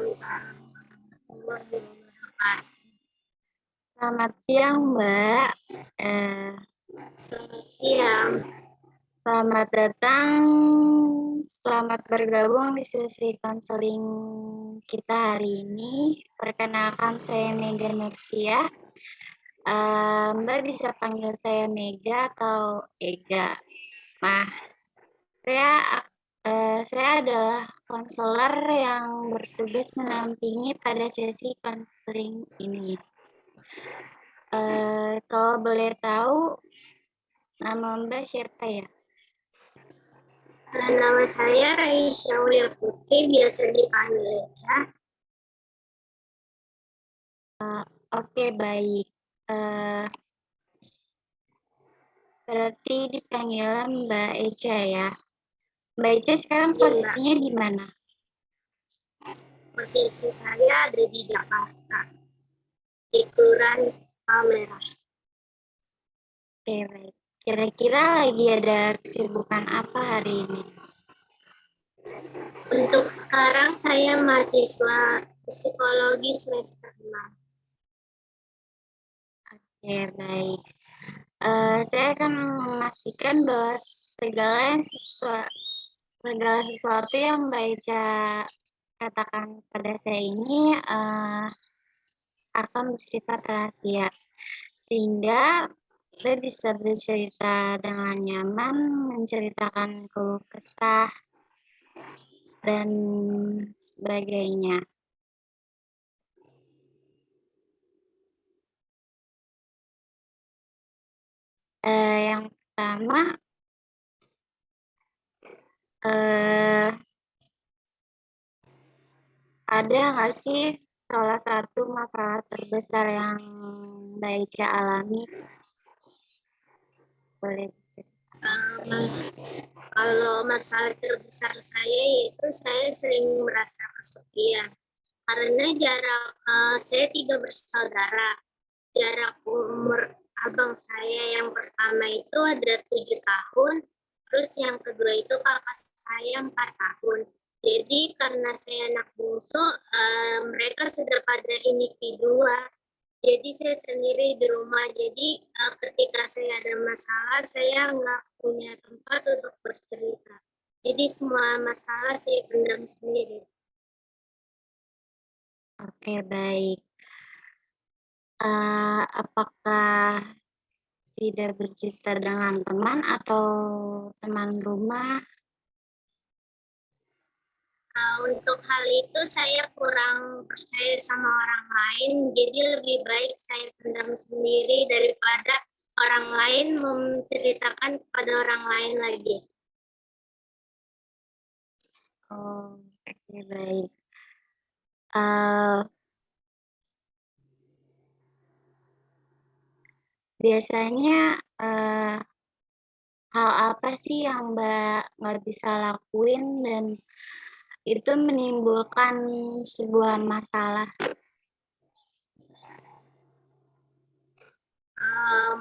Waalaikumsalam warahmatullahi wabarakatuh. Selamat siang, Mbak. Selamat siang. Selamat datang, selamat bergabung di sesi konseling kita hari ini. Perkenalkan, saya Mega Nursia. Mbak bisa panggil saya Mega atau Ega. Nah, saya adalah konselor yang bertugas menampingi pada sesi konseling ini. Kalau boleh tahu, nama Mbak siapa ya? Nama saya Raisya Aulia Putri, biasa dipanggil Eca. Oke, baik. Berarti dipanggil Mbak Eca ya. Mbak Eca sekarang posisinya di mana? Posisi saya ada di Jakarta, di Kelurahan Palmerah. Oke, baik. Kira-kira lagi ada kesibukan apa hari ini? Untuk sekarang saya mahasiswa psikologi semester 6. Oke, baik. Saya akan memastikan bahwa segala sesuatu yang Mbak Eca katakan pada saya ini akan bersifat rahasia, sehingga Mbak bisa bercerita dengan nyaman, menceritakan keluh kesah, dan sebagainya. Yang pertama, ada nggak sih salah satu masalah terbesar yang Mbak Ica alami? Boleh. Kalau masalah terbesar saya yaitu saya sering merasa kesepian. Karena jarak saya 3 bersaudara. Jarak umur abang saya yang pertama itu ada 7 tahun, terus yang kedua itu kakak saya 4 tahun. Jadi karena saya anak bungsu, mereka sudah pada individu. Jadi saya sendiri di rumah. Jadi ketika saya ada masalah, saya nggak punya tempat untuk bercerita. Jadi semua masalah saya pendam sendiri. Oke, baik. Apakah tidak bercerita dengan teman atau teman rumah? Untuk hal itu saya kurang percaya sama orang lain, jadi lebih baik saya pendam sendiri daripada orang lain menceritakan kepada orang lain lagi. Oh, oke, baik. Biasanya hal apa sih yang Mbak nggak bisa lakuin dan itu menimbulkan sebuah masalah?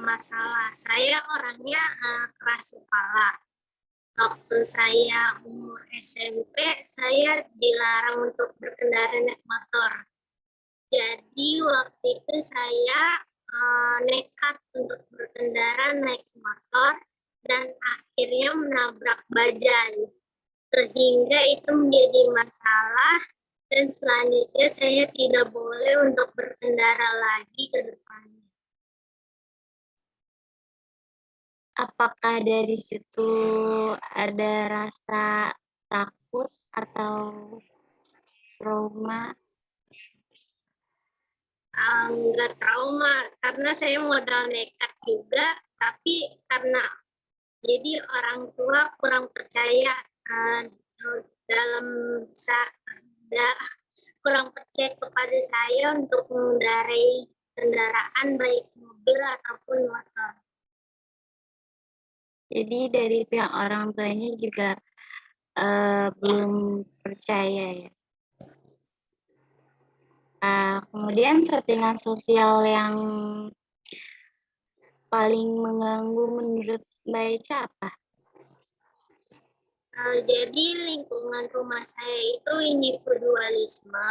Masalah saya orangnya keras kepala. Waktu saya umur SMP, saya dilarang untuk berkendara naik motor. Jadi waktu itu saya nekat untuk berkendara naik motor dan akhirnya menabrak bajai. Sehingga itu menjadi masalah dan selanjutnya saya tidak boleh untuk berkendara lagi ke depannya. Apakah dari situ ada rasa takut atau trauma? Enggak trauma, karena saya modal nekat juga, tapi karena jadi orang tua kurang percaya dalam kurang percaya kepada saya untuk mengendarai kendaraan baik mobil ataupun motor. Jadi dari pihak orang tuanya juga belum percaya ya. Kemudian settingan sosial yang paling mengganggu menurut Mbak Ica apa? Jadi lingkungan rumah saya itu individualisme.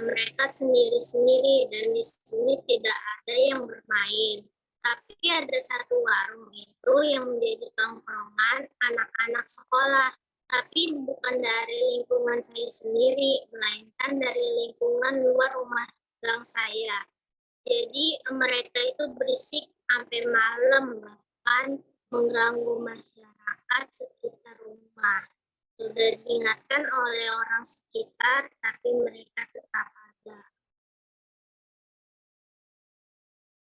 Mereka sendiri-sendiri dan di sini tidak ada yang bermain. Tapi ada satu warung itu yang menjadi tongkrongan anak-anak sekolah. Tapi bukan dari lingkungan saya sendiri, melainkan dari lingkungan luar rumah gang saya. Jadi mereka itu berisik sampai malam, bahkan mengganggu masyarakat sekitar rumah. Sudah diingatkan oleh orang sekitar, tapi mereka tetap ada.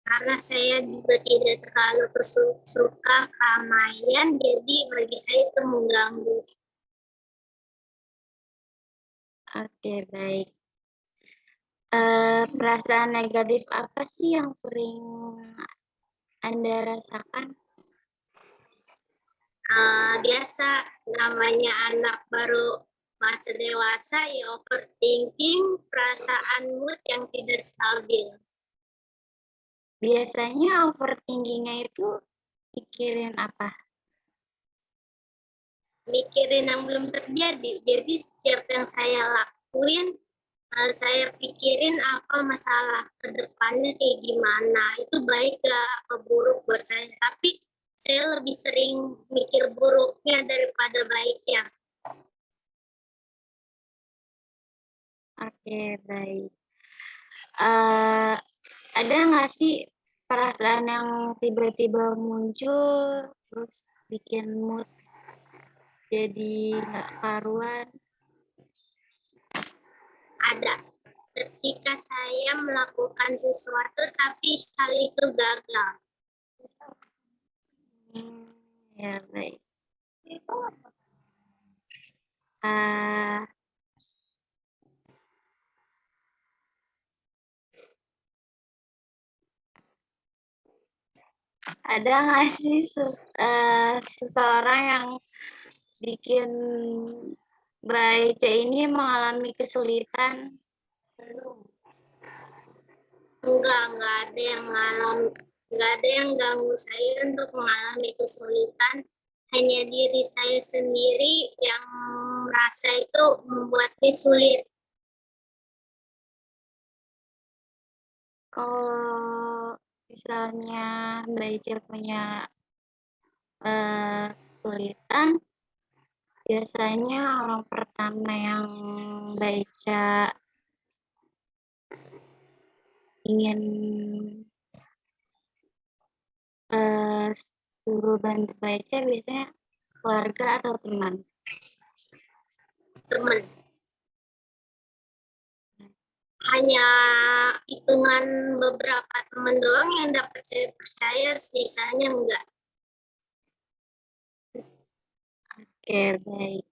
Karena saya juga tidak terlalu suka keramaian, jadi bagi saya itu mengganggu. Oke, baik. Perasaan negatif apa sih yang sering Anda rasakan? Biasa namanya anak baru masa dewasa ya overthinking, perasaan mood yang tidak stabil. Biasanya overthinking-nya itu pikirin apa? Mikirin yang belum terjadi. Jadi setiap yang saya lakuin, saya pikirin apa masalah ke depannya kayak gimana. Itu baik gak apa buruk buat saya. Tapi saya lebih sering mikir buruknya daripada baiknya. Oke, baik. Ada nggak sih perasaan yang tiba-tiba muncul, terus bikin mood jadi nggak karuan? Ada. Ketika saya melakukan sesuatu tapi hal itu gagal. Ya, baik. Uh, ada nggak sih seseorang yang bikin Mbak Ece ini mengalami kesulitan? Enggak ada yang enggak ada yang ganggu saya untuk mengalami kesulitan. Hanya diri saya sendiri yang merasa itu membuatnya sulit. Kalau misalnya Mbak Ece punya kesulitan, biasanya orang pertama yang Mbak Ica ingin suruh bantu Mbak Ica biasanya keluarga atau teman? Teman. Hanya hitungan beberapa teman doang yang dapat saya percaya, sisanya enggak. Oke, baik.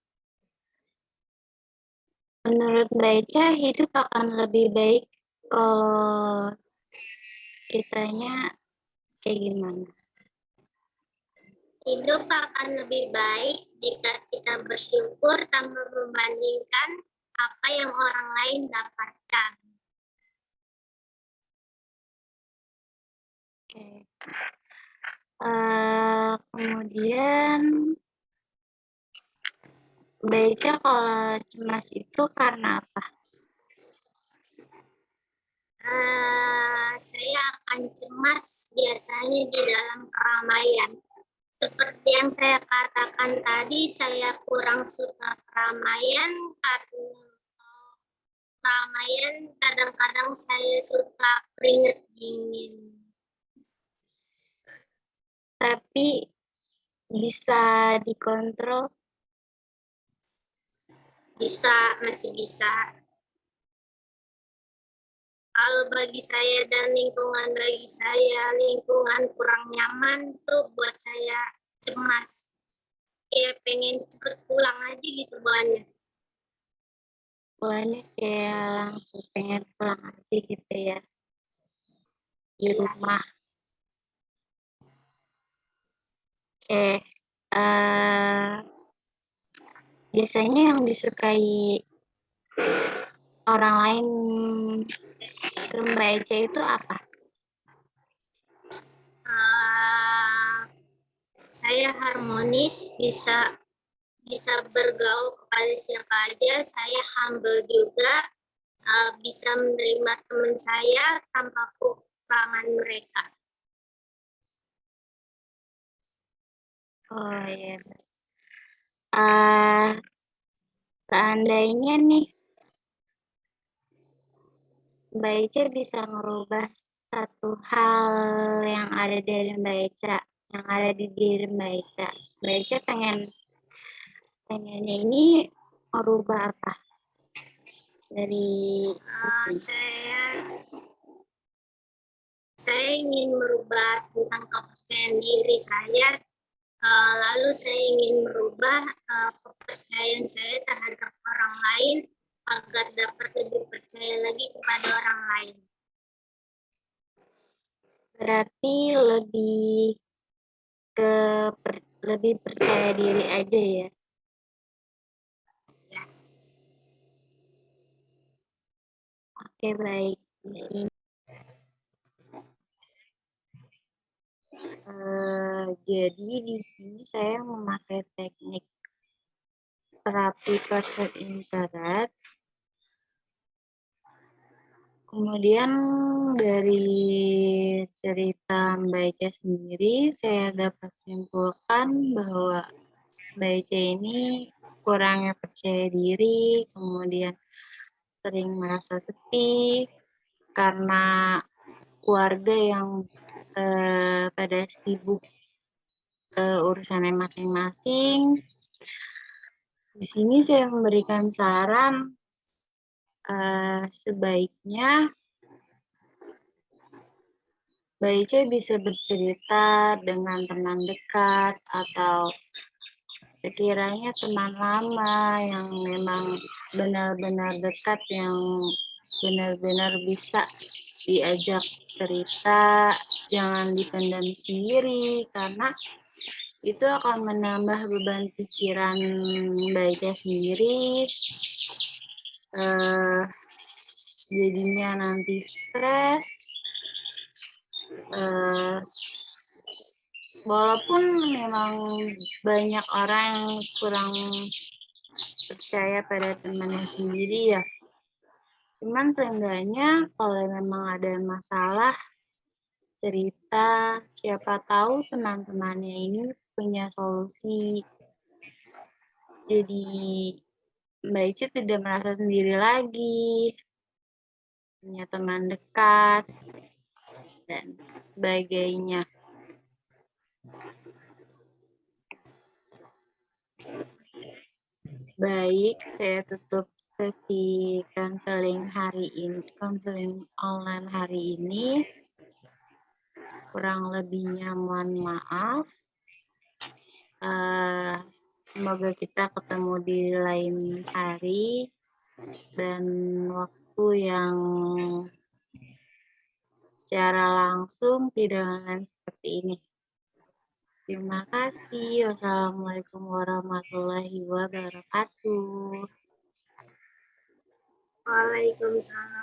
Menurut Mbak Ica, hidup akan lebih baik kalau kitanya kayak gimana? Hidup akan lebih baik jika kita bersyukur tanpa membandingkan apa yang orang lain dapatkan. Oke. Kemudian Mbak Ica kalau cemas itu karena apa? Saya akan cemas biasanya di dalam keramaian. Seperti yang saya katakan tadi, saya kurang suka keramaian karena keramaian kadang-kadang saya suka keringet dingin. Tapi bisa dikontrol? Masih bisa. Kalau bagi saya dan lingkungan bagi saya, lingkungan kurang nyaman tuh buat saya cemas. Kayak pengen cepet pulang aja gitu bahannya. Pulangnya kayak langsung pengen pulang aja gitu ya, di rumah. Oke, biasanya yang disukai orang lain ke Mbak Ece itu apa? Saya harmonis, bisa bisa bergaul kepada siapa aja. Saya humble juga, bisa menerima teman saya tanpa kekurangan mereka. Oh iya. Seandainya nih Mbak Ica bisa merubah satu hal yang ada dari Mbak Ica, yang ada di diri Mbak Ica. Mbak Ica pengennya ini merubah apa dari Saya ingin merubah tentang kepercayaan diri saya. Lalu saya ingin merubah kepercayaan saya terhadap orang lain agar dapat lebih percaya lagi kepada orang lain. berarti lebih percaya diri aja ya. Ya. Oke, baik. Di sini jadi di sini saya memakai teknik terapi person interest. Kemudian dari cerita Mbak Ica sendiri, saya dapat simpulkan bahwa Mbak Ica ini kurangnya percaya diri, kemudian sering merasa sepi karena keluarga yang pada sibuk urusannya masing-masing. Di sini saya memberikan saran sebaiknya Mbak Ica bisa bercerita dengan teman dekat atau sekiranya teman lama yang memang benar-benar dekat, yang benar-benar bisa diajak cerita, jangan dipendam sendiri karena itu akan menambah beban pikiran Mbak Ica sendiri, jadinya nanti stres. Walaupun memang banyak orang yang kurang percaya pada temannya sendiri ya, cuman seenggaknya kalau memang ada masalah, cerita, siapa tahu teman-temannya ini punya solusi. Jadi Mbak Ica tidak merasa sendiri lagi, punya teman dekat, dan sebagainya. Baik, saya tutup sesi konseling online hari ini. Kurang lebihnya mohon maaf. Semoga kita ketemu di lain hari dan waktu yang secara langsung, tidak online seperti ini. Terima kasih. Wassalamualaikum warahmatullahi wabarakatuh. Waalaikumsalam.